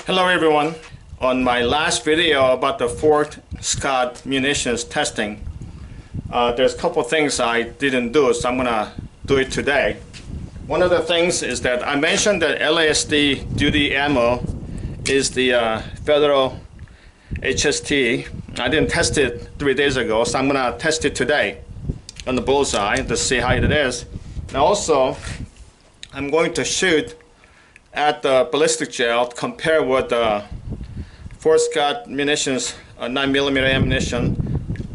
Hello everyone. On my last video about the Fort Scott Munitions testing, there's a couple things I didn't do, so I'm gonna do it today. One of the things is that I mentioned that LASD duty ammo is the federal HST. I didn't test it 3 days ago, so I'm gonna test it today on the bullseye to see how it is. And also, I'm going to shoot at the ballistic gel, compare with the Fort Scott Munitions 9mm ammunition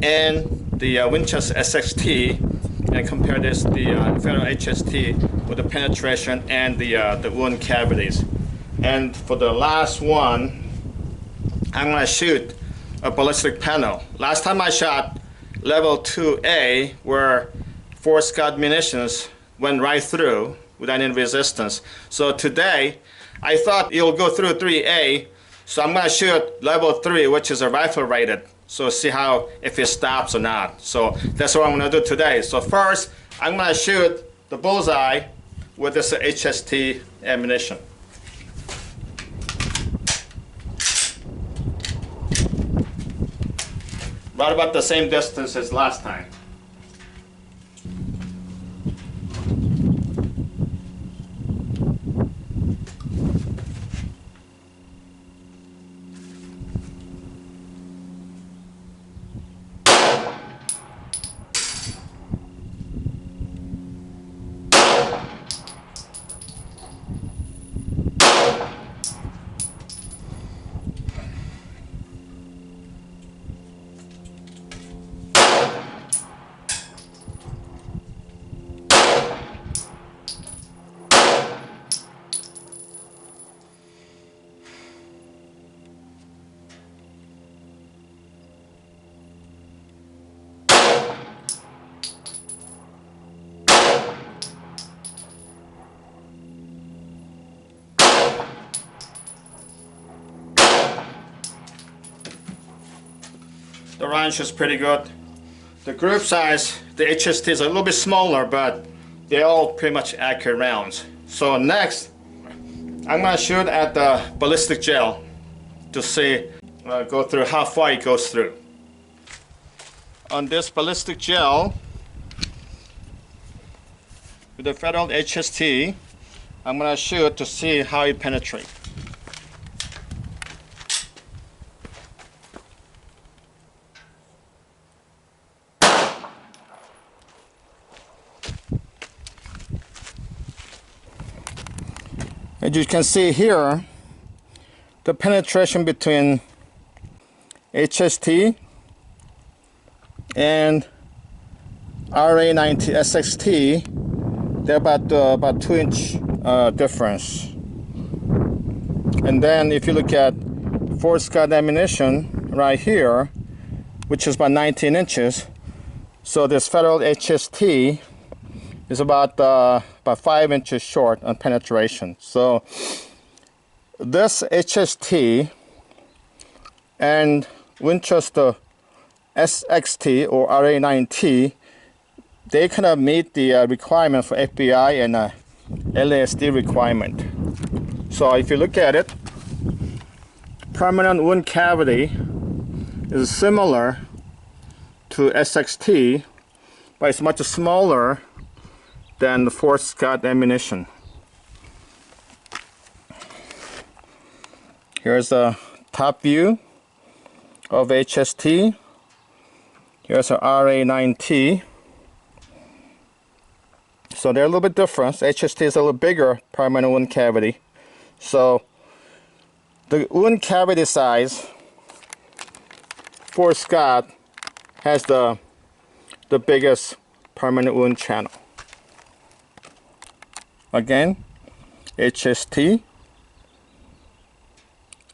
and the Winchester SXT, and compare this the federal HST with the penetration and the wound cavities. And for the last one, I'm going to shoot a ballistic panel. Last time I shot level 2A, where Fort Scott Munitions went right through without any resistance. So today, I thought it'll go through 3A, so I'm gonna shoot level 3, which is a rifle rated. So see how, if it stops or not. So that's what I'm gonna do today. So first, I'm gonna shoot the bullseye with this HST ammunition. Right about the same distance as last time. The range is pretty good. The group size, the HST is a little bit smaller, but they're all pretty much accurate rounds. So next, I'm gonna shoot at the ballistic gel to see, go through how far it goes through. On this ballistic gel, with the federal HST, I'm gonna shoot to see how it penetrates. As you can see here, the penetration between HST and RA90 SXT, they're about 2-inch difference. And then if you look at Fort Scott ammunition right here, which is about 19 inches, so this federal HST is about 5 inches short on penetration. So this HST and Winchester SXT or RA9T, they kind of meet the requirement for FBI and LASD requirement. So if you look at it, permanent wound cavity is similar to SXT, but it's much smaller than the Fort Scott ammunition. Here's a top view of HST. Here's a RA9T. So they're a little bit different. HST is a little bigger permanent wound cavity. So the wound cavity size, Fort Scott has the biggest permanent wound channel. Again, HST,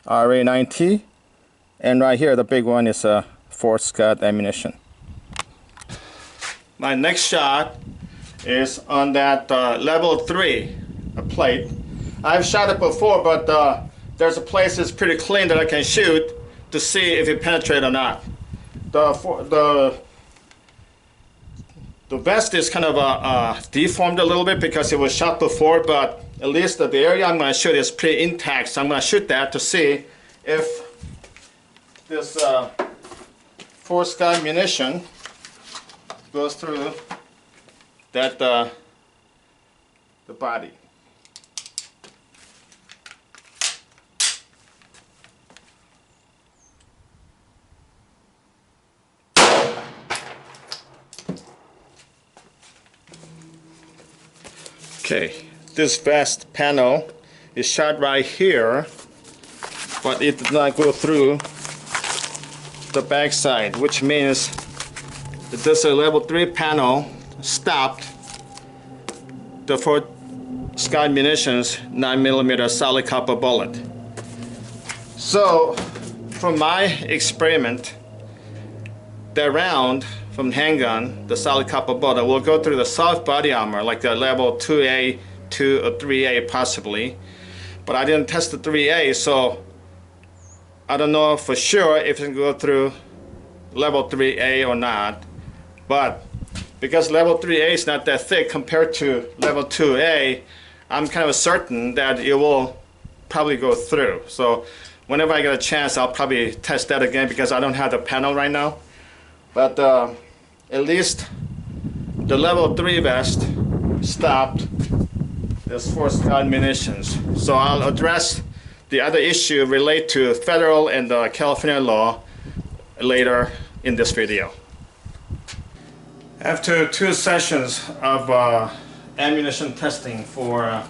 RA90, and right here the big one is a Fort Scott ammunition. My next shot is on that level 3 plate. I've shot it before, but there's a place that's pretty clean that I can shoot to see if it penetrates or not. The vest is kind of deformed a little bit because it was shot before, but at least the area I'm going to shoot is pretty intact, so I'm going to shoot that to see if this Fort Scott munition goes through that the body. Okay, this vest panel is shot right here, but it did not go through the back side, which means that this level 3 panel stopped the Fort Scott Munitions 9mm solid copper bullet. So, from my experiment, that round from handgun, the solid copper bullet, will go through the soft body armor, like the level 2A, 2 or 3A possibly. But I didn't test the 3A, so I don't know for sure if it can go through level 3A or not. But because level 3A is not that thick compared to level 2A, I'm kind of certain that it will probably go through. So whenever I get a chance, I'll probably test that again because I don't have the panel right now. But at least the level 3 vest stopped this Fort Scott Munitions. So I'll address the other issue related to federal and California law later in this video. After 2 sessions of ammunition testing for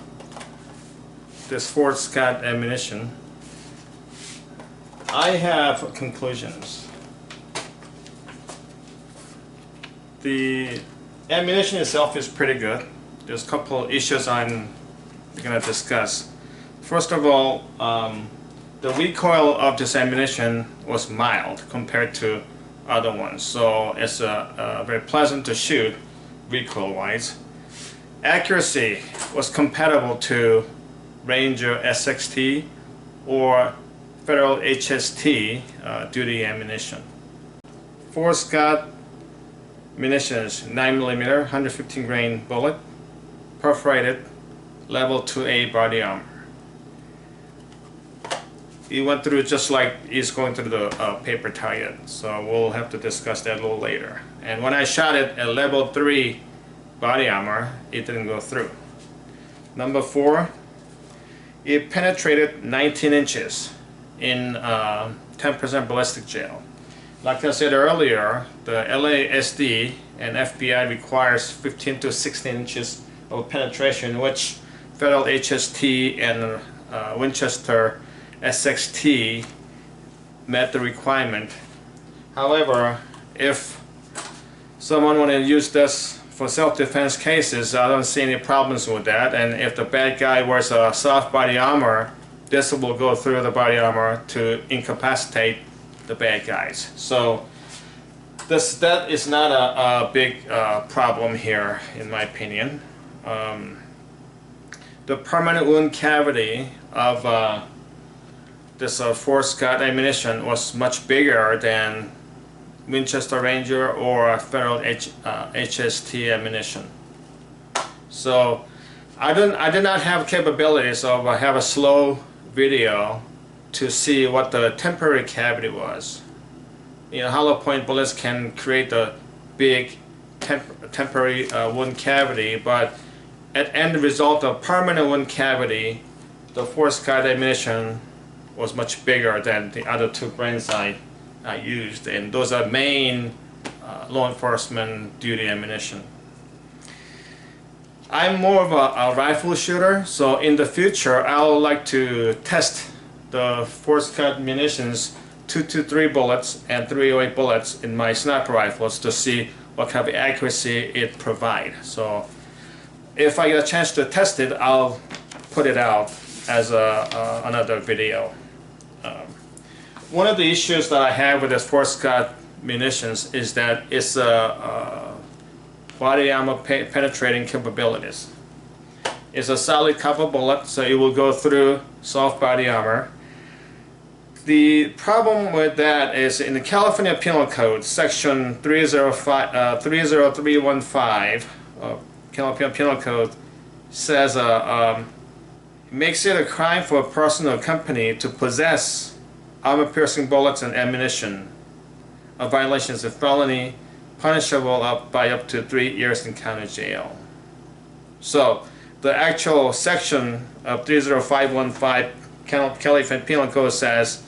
this Fort Scott ammunition, I have conclusions. The ammunition itself is pretty good. There's a couple issues I'm going to discuss. First of all, the recoil of this ammunition was mild compared to other ones, so it's very pleasant to shoot recoil-wise. Accuracy was compatible to Ranger SXT or Federal HST duty ammunition. Fort Scott Munitions 9mm 115 grain bullet, perforated, level 2A body armor. It went through just like it's going through the paper target, so we'll have to discuss that a little later. And when I shot it at level 3 body armor, it didn't go through. Number 4, it penetrated 19 inches in 10% ballistic gel. Like I said earlier, the LASD and FBI requires 15 to 16 inches of penetration, which Federal HST and Winchester SXT met the requirement. However, if someone want to use this for self-defense cases, I don't see any problems with that. And if the bad guy wears a soft body armor, this will go through the body armor to incapacitate the bad guys. So that is not a big problem here, in my opinion. The permanent wound cavity of this Fort Scott ammunition was much bigger than Winchester Ranger or Federal HST ammunition. So I did not have capabilities of have a slow video to see what the temporary cavity was. You know, hollow point bullets can create a big temporary wound cavity, but at end result of permanent wound cavity, the Fort Scott ammunition was much bigger than the other 2 brands I used, and those are main law enforcement duty ammunition. I'm more of a rifle shooter, so in the future I would like to test the Fort Scott munitions 223 bullets and 308 bullets in my sniper rifles to see what kind of accuracy it provides. So if I get a chance to test it, I'll put it out as another video. One of the issues that I have with this Fort Scott munitions is that it's body armor penetrating capabilities. It's a solid copper bullet, so it will go through soft body armor. The problem with that is in the California Penal Code, section 30315 California Penal Code says makes it a crime for a person or company to possess armor-piercing bullets and ammunition. A violation is a felony, punishable by up to 3 years in county jail. So the actual section of 30515 California Penal Code says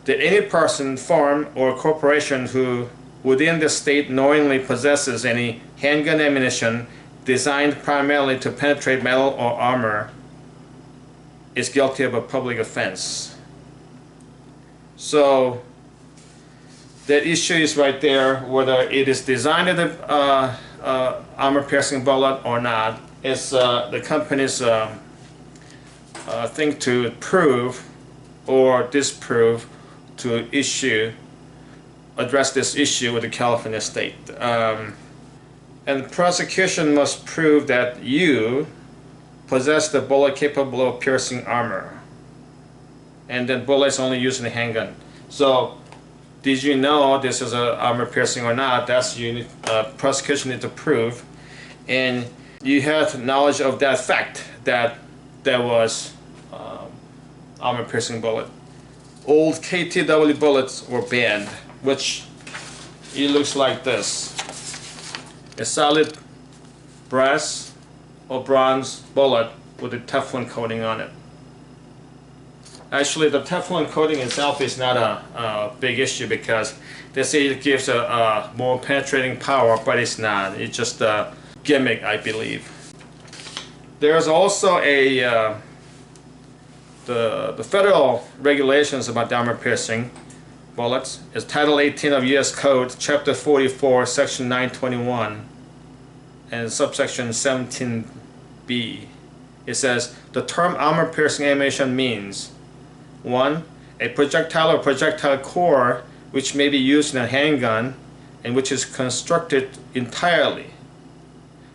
that any person, firm, or corporation who within the state knowingly possesses any handgun ammunition designed primarily to penetrate metal or armor is guilty of a public offense. So that issue is right there, whether it is designed as an armor-piercing bullet or not. It's the company's thing to prove or disprove to address this issue with the California state. And the prosecution must prove that you possess the bullet capable of piercing armor. And then bullets only used in a handgun. So, did you know this is an armor piercing or not? That's prosecution need to prove. And you had knowledge of that fact that there was armor piercing bullet. Old KTW bullets were banned, which it looks like this. A solid brass or bronze bullet with a Teflon coating on it. Actually, the Teflon coating itself is not a big issue because they say it gives a more penetrating power, but it's not. It's just a gimmick, I believe. There's also the federal regulations about armor piercing bullets is Title 18 of U.S. Code, Chapter 44, Section 921, and subsection 17B. It says, the term armor-piercing ammunition means 1. A projectile or projectile core which may be used in a handgun and which is constructed entirely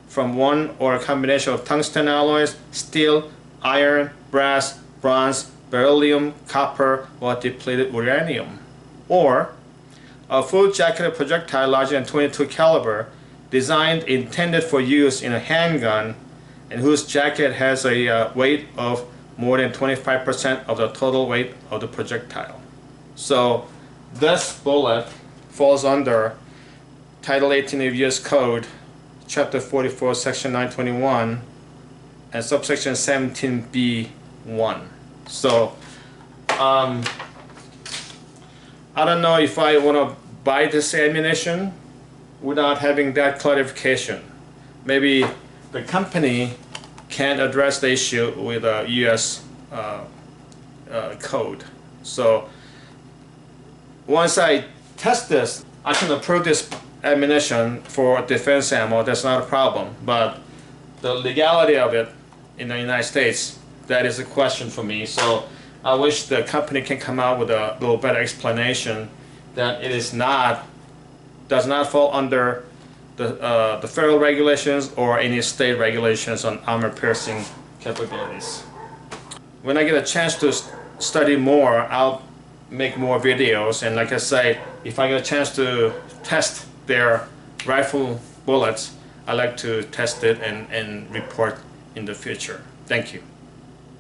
from one or a combination of tungsten alloys, steel, iron, brass, bronze, beryllium, copper, or depleted uranium. Or a full-jacketed projectile larger than 22 caliber, designed intended for use in a handgun and whose jacket has a weight of more than 25% of the total weight of the projectile. So this bullet falls under Title 18 of U.S. Code, Chapter 44, Section 921, and subsection 17B1. So I don't know if I want to buy this ammunition without having that clarification. Maybe the company can address the issue with a U.S. Code. So once I test this, I can approve this ammunition for defense ammo. That's not a problem. But the legality of it in the United States, that is a question for me. So I wish the company can come out with a little better explanation that it is not, does not fall under the federal regulations or any state regulations on armor piercing capabilities. When I get a chance to study more, I'll make more videos, and like I say, if I get a chance to test their rifle bullets, I like to test it and report in the future. Thank you.